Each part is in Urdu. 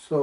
100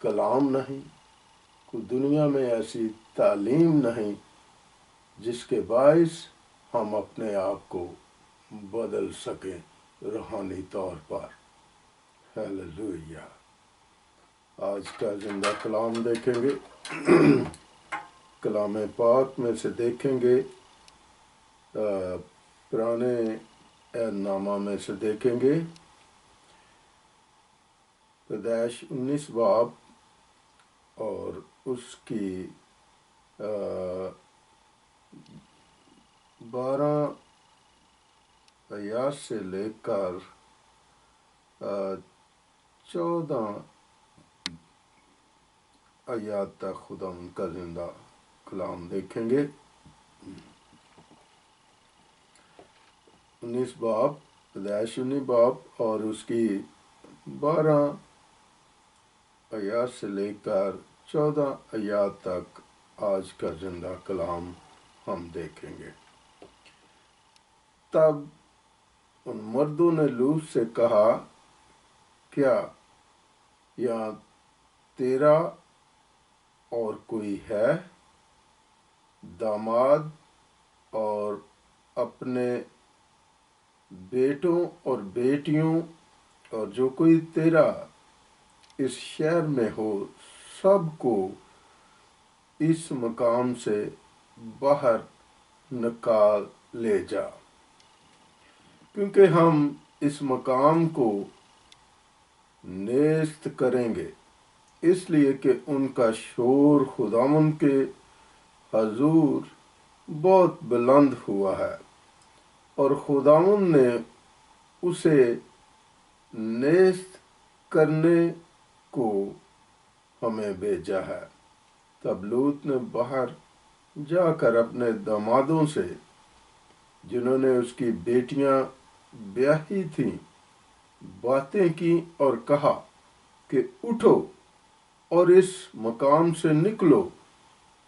کلام نہیں، کوئی دنیا میں ایسی تعلیم نہیں جس کے باعث ہم اپنے آپ کو بدل سکیں روحانی طور پر۔ ہیلیلویا۔ آج کا زندہ کلام دیکھیں گے، کلام پاک میں سے دیکھیں گے، پرانے عہد نامہ میں سے دیکھیں گے، پیدائش 19 باب اور اس کی 12 آیات سے لے کر 14 آیات تک خدا ان کا زندہ کلام دیکھیں گے۔ 19 باب، پیدائش 19 باب اور اس کی 12 آیات سے لے کر 14 آیات تک آج کا زندہ کلام ہم دیکھیں گے۔ تب ان مردوں نے لوط سے کہا، کیا یہاں تیرا اور کوئی ہے داماد اور اپنے بیٹوں اور بیٹیوں اور جو کوئی تیرا اس شہر میں ہو سب کو اس مقام سے باہر نکال لے جا، کیونکہ ہم اس مقام کو نیست کریں گے، اس لیے کہ ان کا شور خداوند کے حضور بہت بلند ہوا ہے، اور خداوند نے اسے نیست کرنے کو ہمیں بھیجا ہے۔ تب لوط نے باہر جا کر اپنے دامادوں سے، جنہوں نے اس کی بیٹیاں بیاہی تھیں، باتیں کی اور کہا کہ اٹھو اور اس مقام سے نکلو،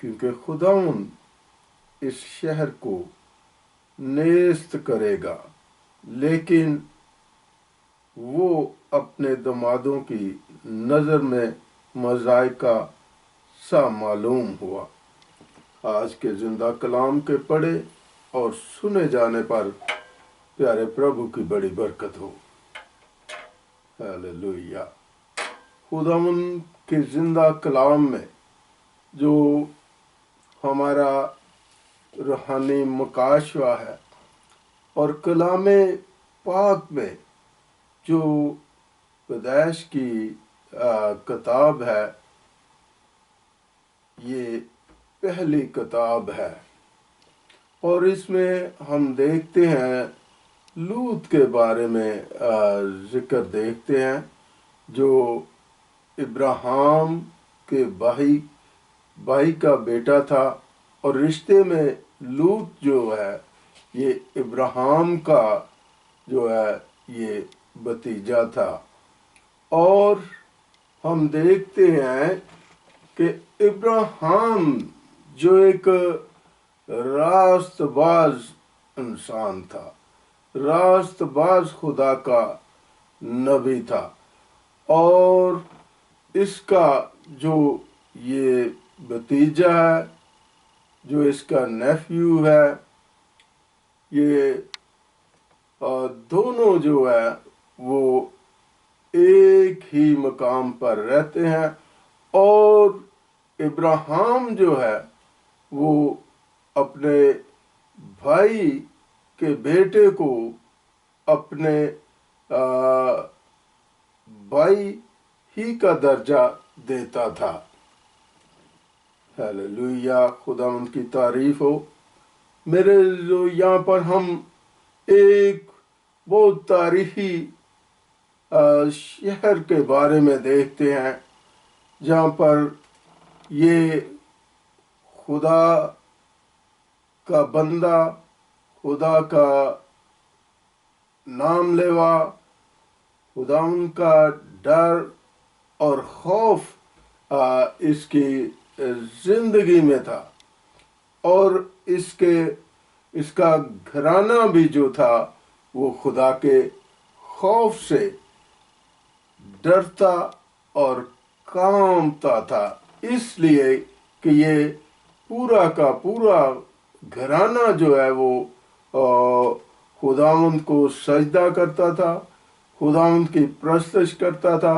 کیونکہ خداوند اس شہر کو نیست کرے گا۔ لیکن وہ اپنے دامادوں کی نظر میں مضائقہ سا معلوم ہوا۔ آج کے زندہ کلام کے پڑھے اور سنے جانے پر پیارے پربھو کی بڑی برکت ہو۔ ہیلیلویا۔ خداوند کے زندہ کلام میں جو ہمارا روحانی مکاشفہ ہے، اور کلام پاک میں جو پیدائش کی کتاب ہے، یہ پہلی کتاب ہے، اور اس میں ہم دیکھتے ہیں لوط کے بارے میں ذکر دیکھتے ہیں، جو ابراہیم کے بھائی کا بیٹا تھا، اور رشتے میں لوط جو ہے یہ ابراہیم کا جو ہے یہ بھتیجا تھا۔ اور ہم دیکھتے ہیں کہ ابراہیم جو ایک راست باز انسان تھا، راست باز خدا کا نبی تھا، اور اس کا جو یہ بھتیجا ہے، جو اس کا نیفیو ہے، یہ دونوں جو ہے وہ ایک ہی مقام پر رہتے ہیں، اور ابراہیم جو ہے وہ اپنے بھائی کے بیٹے کو اپنے بھائی ہی کا درجہ دیتا تھا۔ ہیلیلویا، خداوند کی تعریف ہو۔ میرے جو یہاں پر ہم ایک بہت تاریخی شہر کے بارے میں دیکھتے ہیں، جہاں پر یہ خدا کا بندہ، خدا کا نام لیوا، خدا ان کا ڈر اور خوف اس کی زندگی میں تھا، اور اس کا گھرانہ بھی جو تھا وہ خدا کے خوف سے ڈرتا اور کانپتا تھا، اس لیے کہ یہ پورا کا پورا گھرانہ جو ہے وہ خداوند کو سجدہ کرتا تھا، خداوند کی پرستش کرتا تھا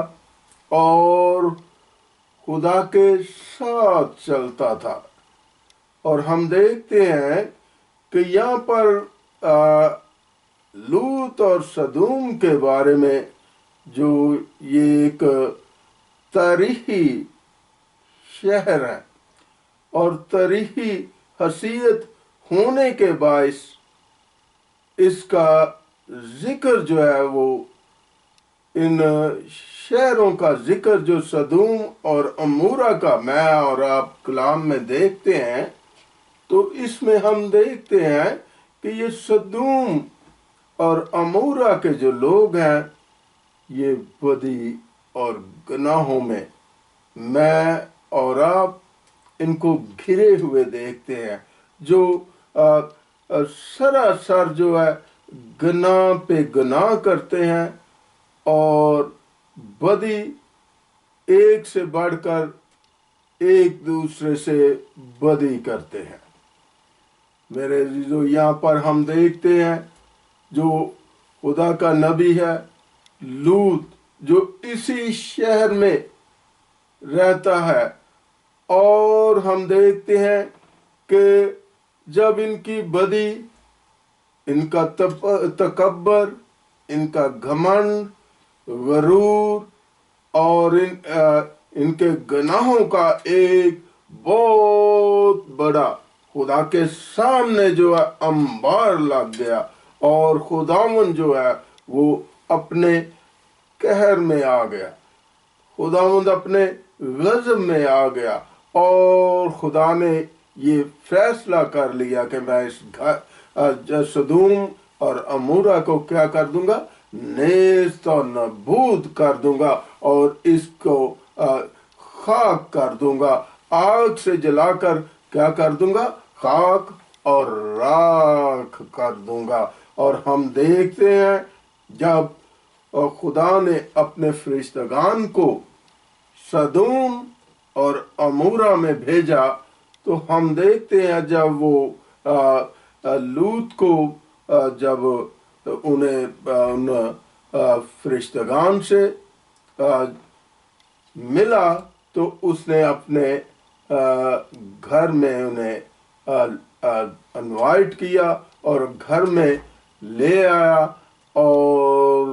اور خدا کے ساتھ چلتا تھا۔ اور ہم دیکھتے ہیں کہ یہاں پر لوط اور سدوم کے بارے میں جو یہ ایک تاریخی شہر ہے اور تاریخی حیثیت ہونے کے باعث اس کا ذکر جو ہے وہ ان شہروں کا ذکر جو سدوم اور عمورہ کا میں اور آپ کلام میں دیکھتے ہیں، تو اس میں ہم دیکھتے ہیں کہ یہ سدوم اور عمورہ کے جو لوگ ہیں یہ بدی اور گناہوں میں اور آپ ان کو گھرے ہوئے دیکھتے ہیں، جو سراسر جو ہے گناہ پہ گناہ کرتے ہیں اور بدی ایک سے بڑھ کر ایک دوسرے سے بدی کرتے ہیں۔ میرے عزیزو، یہاں پر ہم دیکھتے ہیں جو خدا کا نبی ہے لوط، جو اسی شہر میں رہتا ہے، اور ہم دیکھتے ہیں کہ جب ان کی بدی، ان کا تکبر، ان کا گھمنڈ، غرور اور ان کے گناہوں کا ایک بہت بڑا خدا کے سامنے جو ہے انبار لگ گیا، اور خداوند جو ہے وہ اپنے قہر میں آ گیا، خداوند اپنے غضب میں آ گیا، اور خدا نے یہ فیصلہ کر لیا کہ میں اس سدوم اور عمورہ کو کیا کر دوں گا؟ نیست و نابود کر دوں گا، اور اس کو خاک کر دوں گا، آگ سے جلا کر کیا کر دوں گا؟ خاک اور راکھ کر دوں گا۔ اور ہم دیکھتے ہیں جب خدا نے اپنے فرشتگان کو سدوم اور عمورہ میں بھیجا، تو ہم دیکھتے ہیں جب وہ لوط کو جب ان فرشتگان سے ملا، تو اس نے اپنے گھر میں انہیں انوائٹ کیا اور گھر میں لے آیا، اور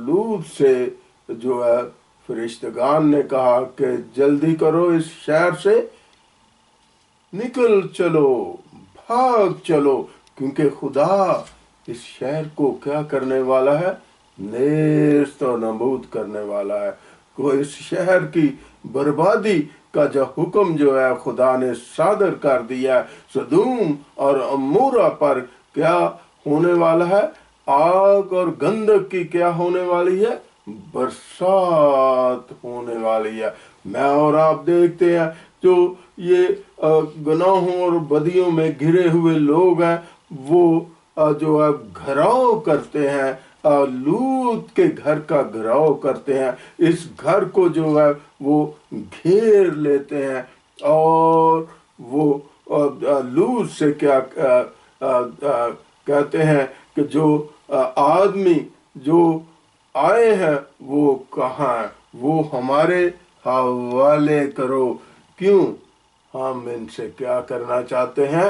لوط سے جو ہے فرشتگان نے کہا کہ جلدی کرو، اس شہر سے نکل چلو، بھاگ چلو، کیونکہ خدا اس شہر کو کیا کرنے والا ہے؟ نیست و نابود کرنے والا ہے۔ وہ اس شہر کی بربادی کا جو حکم جو ہے خدا نے صادر کر دیا ہے، سدوم اور عمورہ پر کیا ہونے والا ہے؟ آگ اور گندک کی کیا ہونے والی ہے؟ برسات ہونے والی ہے۔ میں اور آپ دیکھتے ہیں جو یہ گناہوں اور بدیوں میں گھرے ہوئے لوگ ہیں، وہ جو ہے گھراؤ کرتے ہیں، لوط کے گھر کا گھراؤ کرتے ہیں، اس گھر کو جو ہے وہ گھیر لیتے ہیں، اور وہ لوط سے کیا کہتے ہیں کہ جو آدمی جو آئے ہیں وہ کہاں ہیں؟ وہ ہمارے حوالے کرو۔ کیوں؟ ہم ان سے کیا کرنا چاہتے ہیں؟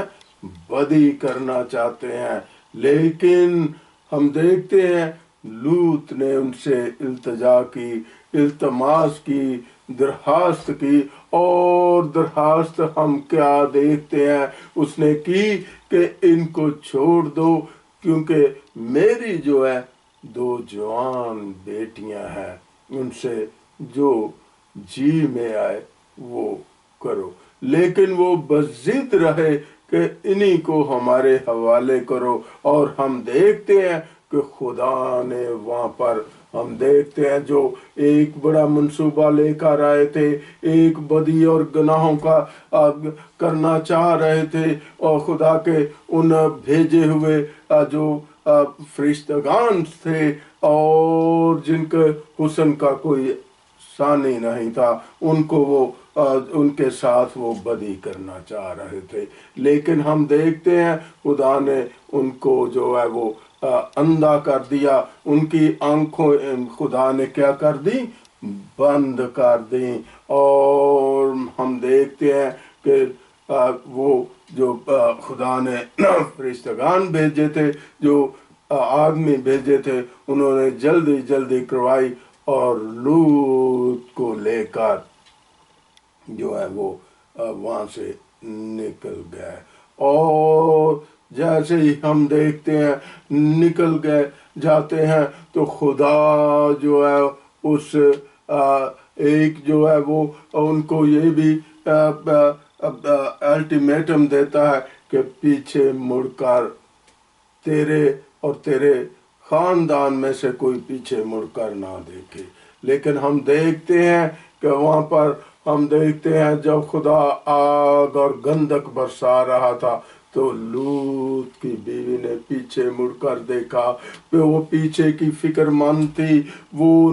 بدی کرنا چاہتے ہیں۔ لیکن ہم دیکھتے ہیں لوط نے ان سے التجا کی، التماس کی، درخواست کی، اور درخواست ہم کیا دیکھتے ہیں اس نے کی کہ ان کو چھوڑ دو، کیونکہ میری جو ہے 2 جوان بیٹیاں ہیں، ان سے جو جی میں آئے وہ کرو۔ لیکن وہ بضد رہے کہ انہی کو ہمارے حوالے کرو، اور ہم دیکھتے ہیں کہ خدا نے وہاں پر ہم دیکھتے ہیں جو ایک بڑا منصوبہ لے کر آئے تھے، ایک بدی اور گناہوں کا کرنا چاہ رہے تھے، اور خدا کے ان بھیجے ہوئے جو فرشتگان تھے، اور جن کے حسن کا کوئی ثانی نہیں تھا، ان کو وہ ان کے ساتھ وہ بدی کرنا چاہ رہے تھے، لیکن ہم دیکھتے ہیں خدا نے ان کو جو ہے وہ اندھا کر دیا، ان کی آنکھوں خدا نے کیا کر دی؟ بند کر دیں۔ اور ہم دیکھتے ہیں کہ وہ جو خدا نے فرشتگان بھیجے تھے، جو آدمی بھیجے تھے، انہوں نے جلدی جلدی کروائی اور لوط کو لے کر جو ہے وہ وہاں سے نکل گئے۔ اور جیسے ہی ہم دیکھتے ہیں نکل گئے جاتے ہیں تو خدا جو ہے اس ایک جو ہے وہ ان کو یہ بھی الٹیمیٹم دیتا ہے کہ پیچھے مڑ کر تیرے اور تیرے خاندان میں سے کوئی پیچھے مڑ کر نہ دیکھے۔ لیکن ہم دیکھتے ہیں کہ وہاں پر ہم دیکھتے ہیں جب خدا آگ اور گندک برسا رہا تھا تو لوط کی بیوی نے پیچھے مڑ کر دیکھا، کہ وہ پیچھے کی فکر مند تھی، وہ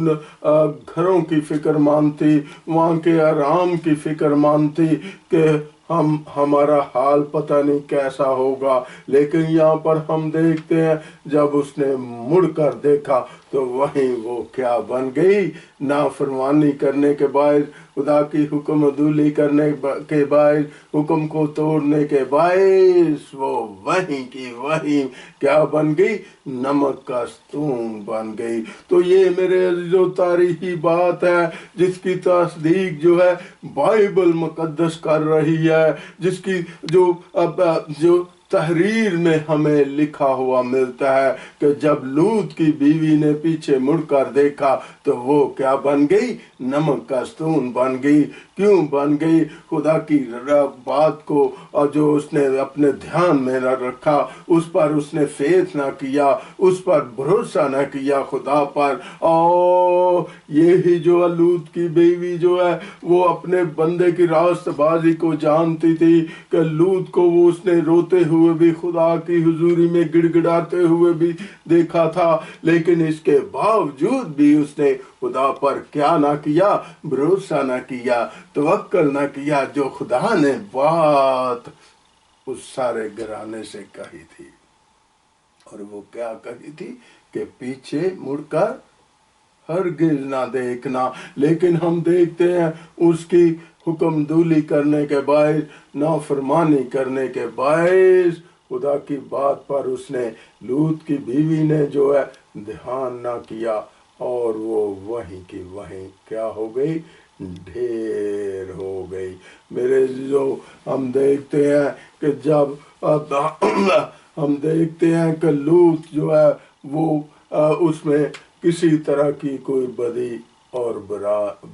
گھروں کی فکر مند تھی، وہاں کے آرام کی فکر مند تھی کہ ہمارا حال پتہ نہیں کیسا ہوگا۔ لیکن یہاں پر ہم دیکھتے ہیں جب اس نے مڑ کر دیکھا تو وہیں وہ کیا بن گئی؟ نافرمانی کرنے کے باعث، خدا کی حکم عدولی کرنے کے باعث، حکم کو توڑنے کے باعث وہ وہیں کی وہیں کیا بن گئی؟ نمک کا ستون بن گئی۔ تو یہ میرے عزیزو تاریخی بات ہے جس کی تصدیق جو ہے بائبل مقدس کر رہی ہے، جس کی جو تحریر میں ہمیں لکھا ہوا ملتا ہے کہ جب لوط کی بیوی نے پیچھے مڑ کر دیکھا تو وہ کیا بن گئی؟ نمک کا ستون بن گئی۔ کیوں بن گئی؟ خدا کی بات کو جو اس نے اپنے دھیان میں نہ رکھا، اس پر اس نے فیتھ نہ کیا، اس پر بھروسہ نہ کیا خدا پر۔ اور یہی جو لوط کی بیوی جو ہے وہ اپنے بندے کی راست بازی کو جانتی تھی کہ لوط کو وہ اس نے روتے ہوئے بھی خدا کی حضوری میں گڑ گڑاتے ہوئے بھی دیکھا تھا، لیکن اس کے باوجود بھی اس نے خدا پر کیا نہ کیا؟ بھروسہ نہ کیا، توکل نہ کیا جو خدا نے بات اس سارے گھرانے سے کہی تھی۔ اور وہ کیا کہی تھی؟ کہ پیچھے مڑ کر ہرگز نہ دیکھنا۔ لیکن ہم دیکھتے ہیں اس کی حکم دولی کرنے کے باعث، نافرمانی کرنے کے باعث، خدا کی بات پر اس نے لوط کی بیوی نے جو ہے دھیان نہ کیا، اور وہ وہیں کی وہیں کیا ہو گئی؟ ڈھیر ہو گئی۔ میرے عزیزو ہم دیکھتے ہیں کہ جب ہم دیکھتے ہیں کہ لوط جو ہے وہ اس میں کسی طرح کی کوئی بدی اور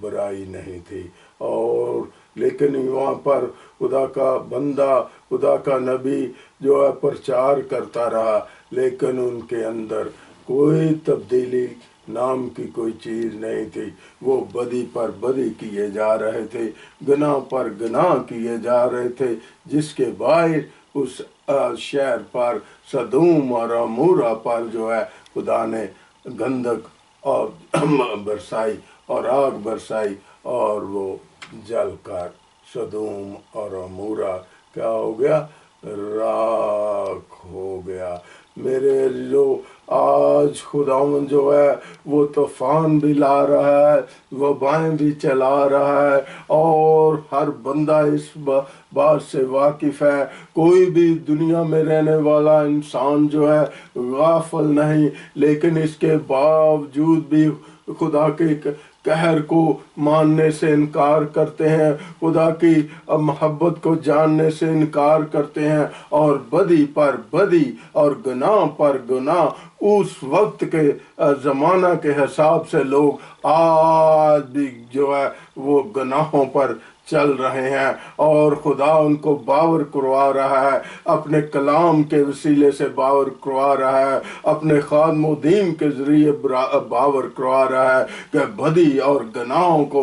برائی نہیں تھی، اور لیکن وہاں پر خدا کا بندہ، خدا کا نبی جو ہے پرچار کرتا رہا، لیکن ان کے اندر کوئی تبدیلی نام کی کوئی چیز نہیں تھی۔ وہ بدی پر بدی کیے جا رہے تھے، گناہ پر گناہ کیے جا رہے تھے، جس کے باعث اس شہر پر، سدوم اور عمورہ پر جو ہے خدا نے گندک اور برسائی اور آگ برسائی، اور وہ جل کر سدوم اور عمورہ کیا ہو گیا؟ راکھ ہو گیا۔ میرے عزیزو آج خداوند جو ہے وہ طوفان بھی لا رہا ہے، وبائیں بھی چلا رہا ہے، اور ہر بندہ اس بات سے واقف ہے۔ کوئی بھی دنیا میں رہنے والا انسان جو ہے غافل نہیں، لیکن اس کے باوجود بھی خدا کے قہر کو ماننے سے انکار کرتے ہیں، خدا کی محبت کو جاننے سے انکار کرتے ہیں، اور بدی پر بدی اور گناہ پر گناہ اس وقت کے زمانہ کے حساب سے لوگ آج بھی جو ہے وہ گناہوں پر چل رہے ہیں، اور خدا ان کو باور کروا رہا ہے، اپنے کلام کے وسیلے سے باور کروا رہا ہے، اپنے خادم و دین کے ذریعے باور کروا رہا ہے کہ بدی اور گناہوں کو